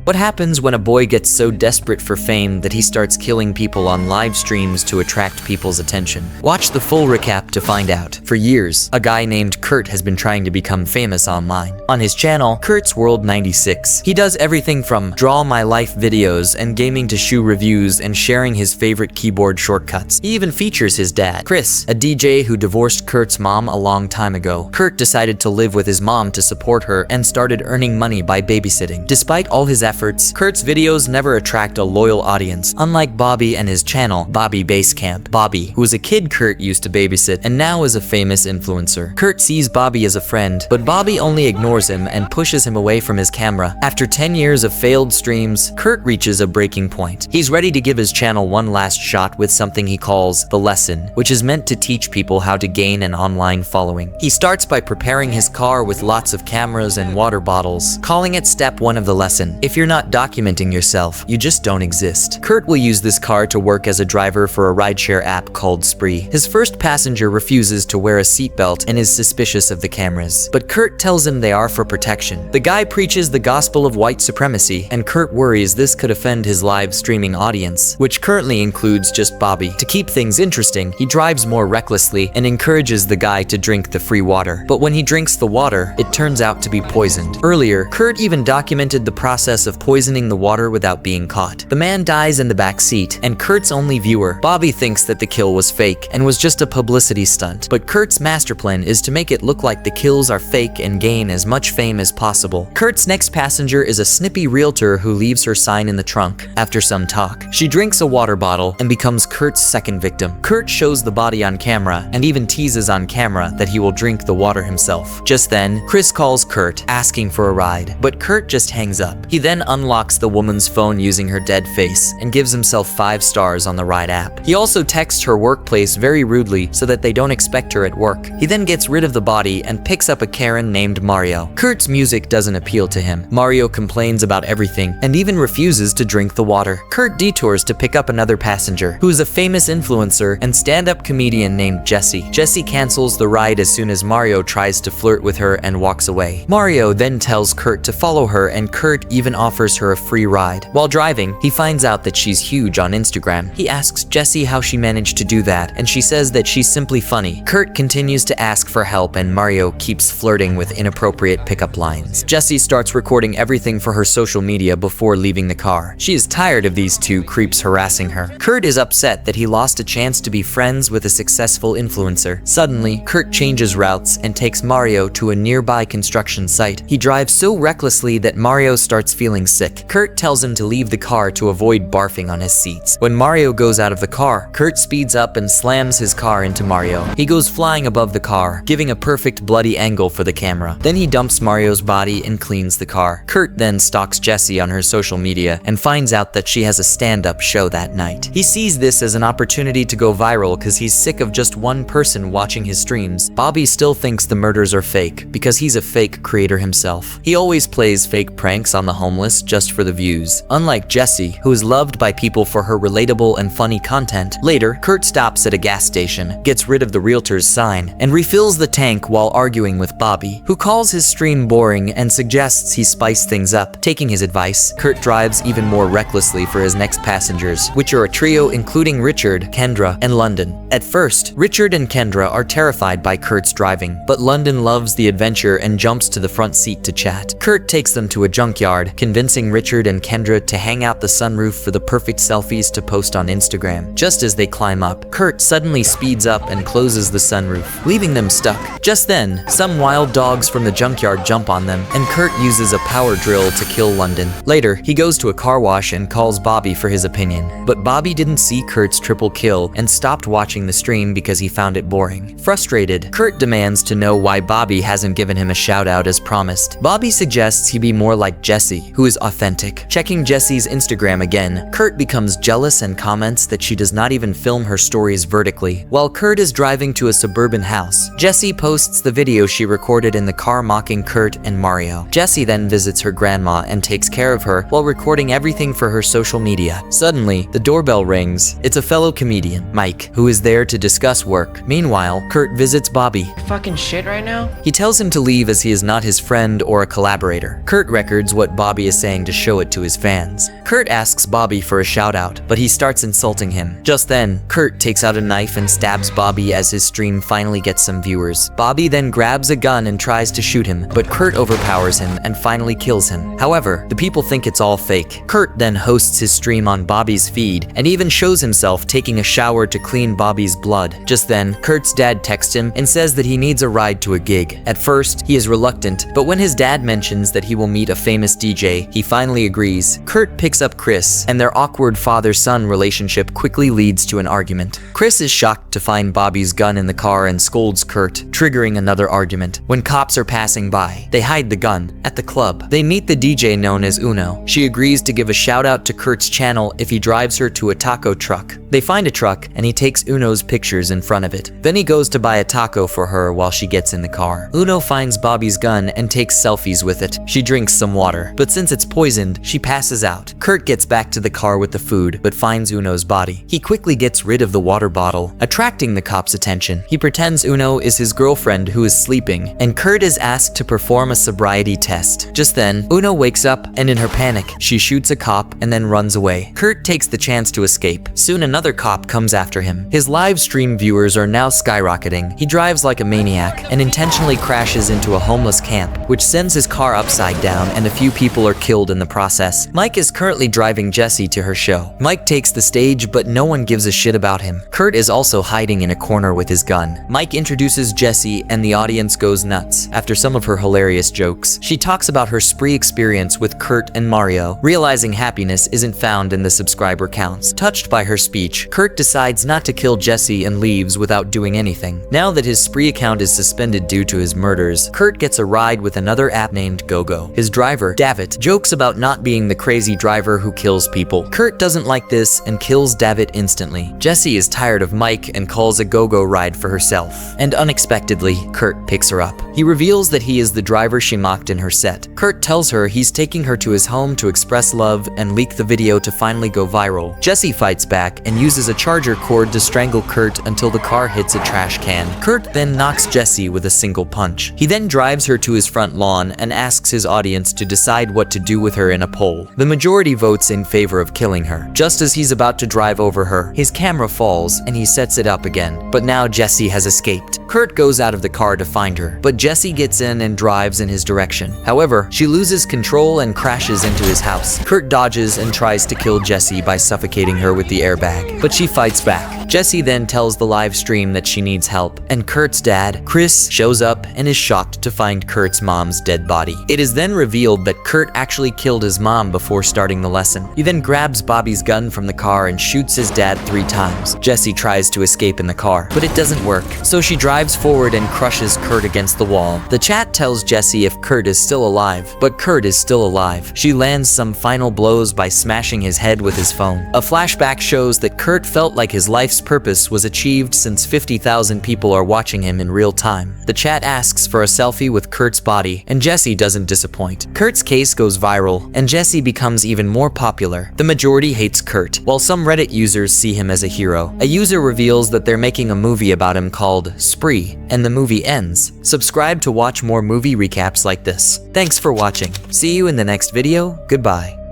What happens when a boy gets so desperate for fame that he starts killing people on live streams to attract people's attention? Watch the full recap to find out. For years, a guy named Kurt has been trying to become famous online. On his channel, Kurt's World 96, he does everything from draw my life videos and gaming to shoe reviews and sharing his favorite keyboard shortcuts. He even features his dad, Chris, a DJ who divorced Kurt's mom a long time ago. Kurt decided to live with his mom to support her and started earning money by babysitting. Despite all his efforts, Kurt's videos never attract a loyal audience, unlike Bobby and his channel, Bobby Basecamp. Bobby, who was a kid Kurt used to babysit and now is a famous influencer. Kurt sees Bobby as a friend, but Bobby only ignores him and pushes him away from his camera. After 10 years of failed streams, Kurt reaches a breaking point. He's ready to give his channel one last shot with something he calls the lesson, which is meant to teach people how to gain an online following. He starts by preparing his car with lots of cameras and water bottles, calling it step 1 of the lesson. If you're not documenting yourself, you just don't exist. Kurt will use this car to work as a driver for a rideshare app called Spree. His first passenger refuses to wear a seatbelt and is suspicious of the cameras, but Kurt tells him they are for protection. The guy preaches the gospel of white supremacy, and Kurt worries this could offend his live streaming audience, which currently includes just Bobby. To keep things interesting, he drives more recklessly and encourages the guy to drink the free water. But when he drinks the water, it turns out to be poisoned. Earlier, Kurt even documented the process of poisoning the water without being caught. The man dies in the back seat, and Kurt's only viewer, Bobby, thinks that the kill was fake and was just a publicity stunt. But Kurt's master plan is to make it look like the kills are fake and gain as much fame as possible. Kurt's next passenger is a snippy realtor who leaves her sign in the trunk. After some talk, she drinks a water bottle and becomes Kurt's second victim. Kurt shows the body on camera and even teases on camera that he will drink the water himself. Just then, Chris calls Kurt, asking for a ride, but Kurt just hangs up. He then unlocks the woman's phone using her dead face and gives himself 5 stars on the ride app. He also texts her workplace very rudely so that they don't expect her at work. He then gets rid of the body and picks up a Karen named Mario. Kurt's music doesn't appeal to him. Mario complains about everything and even refuses to drink the water. Kurt detours to pick up another passenger, who is a famous influencer and stand-up comedian named Jessie. Jessie cancels the ride as soon as Mario tries to flirt with her and walks away. Mario then tells Kurt to follow her, and Kurt even offers her a free ride. While driving, he finds out that she's huge on Instagram. He asks Jessie how she managed to do that, and she says that she's simply funny. Kurt continues to ask for help, and Mario keeps flirting with inappropriate pickup lines. Jessie starts recording everything for her social media before leaving the car. She is tired of these two creeps harassing her. Kurt is upset that he lost a chance to be friends with a successful influencer. Suddenly, Kurt changes routes and takes Mario to a nearby construction site. He drives so recklessly that Mario starts feeling sick. Kurt tells him to leave the car to avoid barfing on his seats. When Mario goes out of the car, Kurt speeds up and slams his car into Mario. He goes flying above the car, giving a perfect bloody angle for the camera. Then he dumps Mario's body and cleans the car. Kurt then stalks Jessie on her social media and finds out that she has a stand-up show that night. He sees this as an opportunity to go viral because he's sick of just one person watching his streams. Bobby still thinks the murders are fake because he's a fake creator himself. He always plays fake pranks on the homeless just for the views. Unlike Jessie, who is loved by people for her relatable and funny content, later, Kurt stops at a gas station, gets rid of the realtor's sign, and refills the tank while arguing with Bobby, who calls his stream boring and suggests he spice things up. Taking his advice, Kurt drives even more recklessly for his next passengers, which are a trio including Richard, Kendra, and London. At first, Richard and Kendra are terrified by Kurt's driving, but London loves the adventure and jumps to the front seat to chat. Kurt takes them to a junkyard, convincing Richard and Kendra to hang out the sunroof for the perfect selfies to post on Instagram. Just as they climb up, Kurt suddenly speeds up and closes the sunroof, leaving them stuck. Just then, some wild dogs from the junkyard jump on them, and Kurt uses a power drill to kill London. Later, he goes to a car wash and calls Bobby for his opinion, but Bobby didn't see Kurt's triple kill and stopped watching the stream because he found it boring. Frustrated, Kurt demands to know why Bobby hasn't given him a shout out as promised. Bobby suggests he be more like Jessie, who is authentic. Checking Jessie's Instagram again, Kurt becomes jealous and comments that she does not even film her stories vertically. While Kurt is driving to a suburban house, Jessie posts the video she recorded in the car mocking Kurt and Mario. Jessie then visits her grandma and takes care of her while recording everything for her social media. Suddenly, the doorbell rings. It's a fellow comedian, Mike, who is there to discuss work. Meanwhile, Kurt visits Bobby. Fucking shit right now? He tells him to leave as he is not his friend or a collaborator. Kurt records what Bobby is saying to show it to his fans. Kurt asks Bobby for a shout out, but he starts insulting him. Just then, Kurt takes out a knife and stabs Bobby as his stream finally gets some viewers. Bobby then grabs a gun and tries to shoot him, but Kurt overpowers him and finally kills him. However, the people think it's all fake. Kurt then hosts his stream on Bobby's feed and even shows himself taking a shower to clean Bobby's blood. Just then, Kurt's dad texts him and says that he needs a ride to a gig. At first, he is reluctant, but when his dad mentions that he will meet a famous DJ, he finally agrees. Kurt picks up Chris, and their awkward father-son relationship quickly leads to an argument. Chris is shocked to find Bobby's gun in the car and scolds Kurt, triggering another argument. When cops are passing by, they hide the gun at the club. They meet the DJ known as Uno. She agrees to give a shout out to Kurt's channel if he drives her to a taco truck. They find a truck, and he takes Uno's pictures in front of it. Then he goes to buy a taco for her while she gets in the car. Uno finds Bobby's gun and takes selfies with it. She drinks some water, but since it's poisoned, she passes out. Kurt gets back to the car with the food, but finds Uno's body. He quickly gets rid of the water bottle, attracting the cops' attention. He pretends Uno is his girlfriend who is sleeping, and Kurt is asked to perform a sobriety test. Just then, Uno wakes up, and in her panic, she shoots a cop and then runs away. Kurt takes the chance to escape. Soon another cop comes after him. His live stream viewers are now skyrocketing. He drives like a maniac and intentionally crashes into a homeless camp, which sends his car upside down, and a few people are killed in the process. Mike is currently driving Jesse to her show. Mike takes the stage, but no one gives a shit about him. Kurt is also hiding in a corner with his gun. Mike introduces Jesse, and the audience goes nuts. After some of her hilarious jokes, she talks about her spree experience with Kurt and Mario, realizing happiness isn't found in the subscriber counts. Touched by her speech, Kurt decides not to kill Jesse and leaves without doing anything. Now that his spree account is suspended due to his murders, Kurt gets a ride with another app named GoGo. His driver, David, jokes about not being the crazy driver who kills people. Kurt doesn't like this and kills David instantly. Jesse is tired of Mike and calls a GoGo ride for herself. And unexpectedly, Kurt picks her up. He reveals that he is the driver she mocked in her set. Kurt tells her he's taking her to his home to express love and leak the video to finally go viral. Jesse fights back and uses a charger cord to strangle Kurt until the car hits a trash can. Kurt then knocks Jesse with a single punch. He then drives her to his front lawn and asks his audience to decide what to do with her in a poll. The majority votes in favor of killing her. Just as he's about to drive over her, his camera falls and he sets it up again. But now Jesse has escaped. Kurt goes out of the car to find her, but Jesse gets in and drives in his direction. However, she loses control and crashes into his house. Kurt dodges and tries to kill Jesse by suffocating her with the airbag, but she fights back. Jesse then tells the live stream that she needs help, and Kurt's dad, Chris, shows up and is shocked to find Kurt's mom's dead body. It is then revealed that Kurt actually killed his mom before starting the lesson. He then grabs Bobby's gun from the car and shoots his dad 3 times. Jesse tries to escape in the car, but it doesn't work, so she drives forward and crushes Kurt against the wall. The chat tells Jesse if Kurt is still alive, but Kurt is still alive. She lands some final blows by smashing his head with his phone. A flashback shows that Kurt felt like his life's purpose was achieved since 50,000 people are watching him in real time. The chat asks for a selfie with Kurt's body, and Jesse doesn't disappoint. Kurt's case goes viral, and Jesse becomes even more popular. The majority hates Kurt, while some Reddit users see him as a hero. A user reveals that they're making a movie about him called Spree, and the movie ends. Subscribe to watch more movie recaps like this. Thanks for watching. See you in the next video. Goodbye.